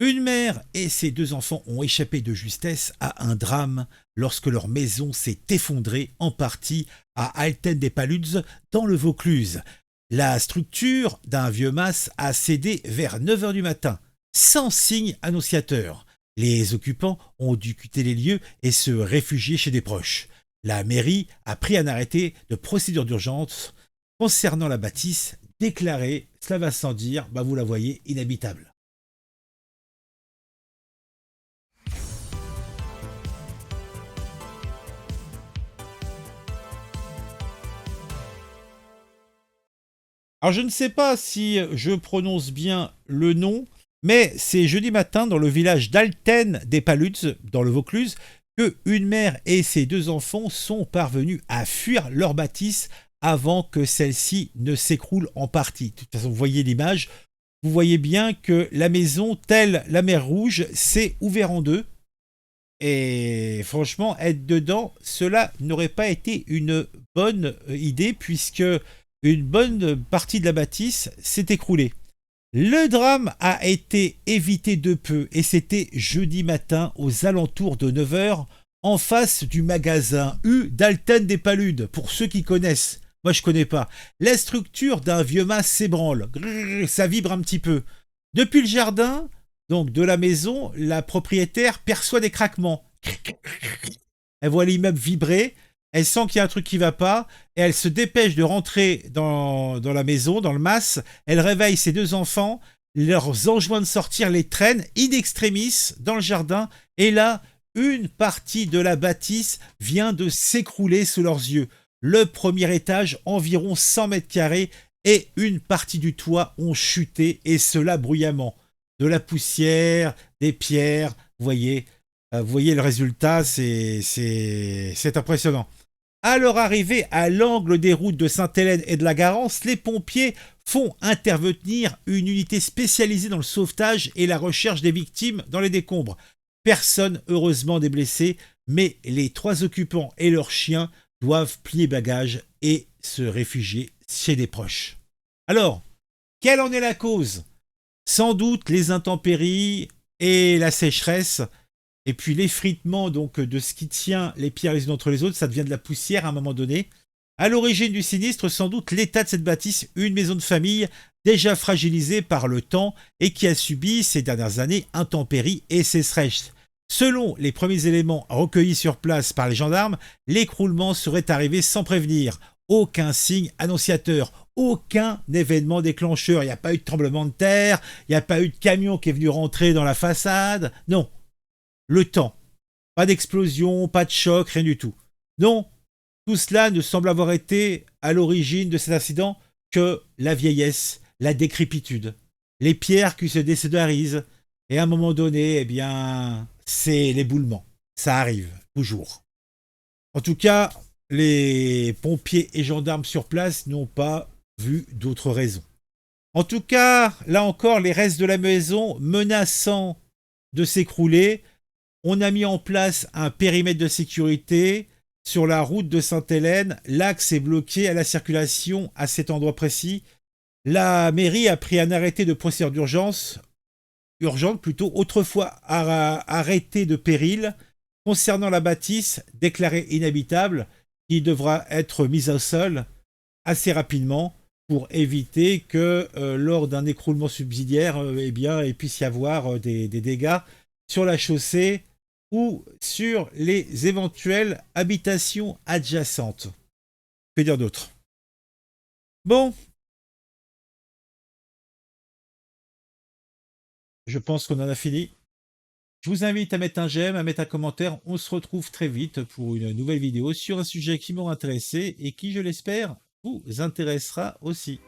Une mère et ses deux enfants ont échappé de justesse à un drame lorsque leur maison s'est effondrée en partie à Alten-des-Paluds dans le Vaucluse. La structure d'un vieux mas a cédé vers 9 heures du matin, sans signe annonciateur. Les occupants ont dû quitter les lieux et se réfugier chez des proches. La mairie a pris un arrêté de procédure d'urgence concernant la bâtisse, déclarée, cela va sans dire, vous la voyez, inhabitable. Alors je ne sais pas si je prononce bien le nom, mais c'est jeudi matin dans le village d'Alten des Paluds, dans le Vaucluse, que une mère et ses deux enfants sont parvenus à fuir leur bâtisse avant que celle-ci ne s'écroule en partie. De toute façon, vous voyez l'image, vous voyez bien que la maison, telle la mer Rouge, s'est ouverte en deux. Et franchement, être dedans, cela n'aurait pas été une bonne idée puisque une bonne partie de la bâtisse s'est écroulée. Le drame a été évité de peu et c'était jeudi matin aux alentours de 9 heures en face du magasin U d'Alten des Paludes. Pour ceux qui connaissent, moi je connais pas. La structure d'un vieux mas s'ébranle, ça vibre un petit peu. Depuis le jardin, donc de la maison, la propriétaire perçoit des craquements. Elle voit l'immeuble vibrer, elle sent qu'il y a un truc qui va pas, et elle se dépêche de rentrer dans la maison, dans le mas. Elle réveille ses deux enfants, leur enjoint de sortir, les traîne in extremis dans le jardin, et là, une partie de la bâtisse vient de s'écrouler sous leurs yeux. Le premier étage, environ 100 mètres carrés, et une partie du toit ont chuté, et cela bruyamment. De la poussière, des pierres, vous voyez le résultat, c'est impressionnant. À leur arrivée à l'angle des routes de Sainte-Hélène et de la Garance, les pompiers font intervenir une unité spécialisée dans le sauvetage et la recherche des victimes dans les décombres. Personne, heureusement, n'est blessé, mais les trois occupants et leurs chiens doivent plier bagages et se réfugier chez des proches. Alors, quelle en est la cause? Sans doute les intempéries et la sécheresse. Et puis l'effritement donc de ce qui tient les pierres les unes entre les autres, ça devient de la poussière à un moment donné. À l'origine du sinistre, sans doute l'état de cette bâtisse, une maison de famille déjà fragilisée par le temps et qui a subi ces dernières années intempéries et sécheresse. Selon les premiers éléments recueillis sur place par les gendarmes, l'écroulement serait arrivé sans prévenir. Aucun signe annonciateur, aucun événement déclencheur. Il n'y a pas eu de tremblement de terre, il n'y a pas eu de camion qui est venu rentrer dans la façade. Non. Le temps. Pas d'explosion, pas de choc, rien du tout. Non, tout cela ne semble avoir été à l'origine de cet incident que la vieillesse, la décrépitude, les pierres qui se désolidarisent, et à un moment donné, eh bien, c'est l'éboulement. Ça arrive, toujours. En tout cas, les pompiers et gendarmes sur place n'ont pas vu d'autres raisons. En tout cas, là encore, les restes de la maison menaçant de s'écrouler, on a mis en place un périmètre de sécurité sur la route de Sainte-Hélène. L'axe est bloqué à la circulation à cet endroit précis. La mairie a pris un arrêté de procédure urgente plutôt, autrefois arrêté de péril, concernant la bâtisse déclarée inhabitable, qui devra être mise au sol assez rapidement pour éviter que lors d'un écroulement subsidiaire, il puisse y avoir des dégâts sur la chaussée ou sur les éventuelles habitations adjacentes. Que dire d'autre? Bon, je pense qu'on en a fini. Je vous invite à mettre un j'aime, à mettre un commentaire. On se retrouve très vite pour une nouvelle vidéo sur un sujet qui m'aura intéressé et qui, je l'espère, vous intéressera aussi.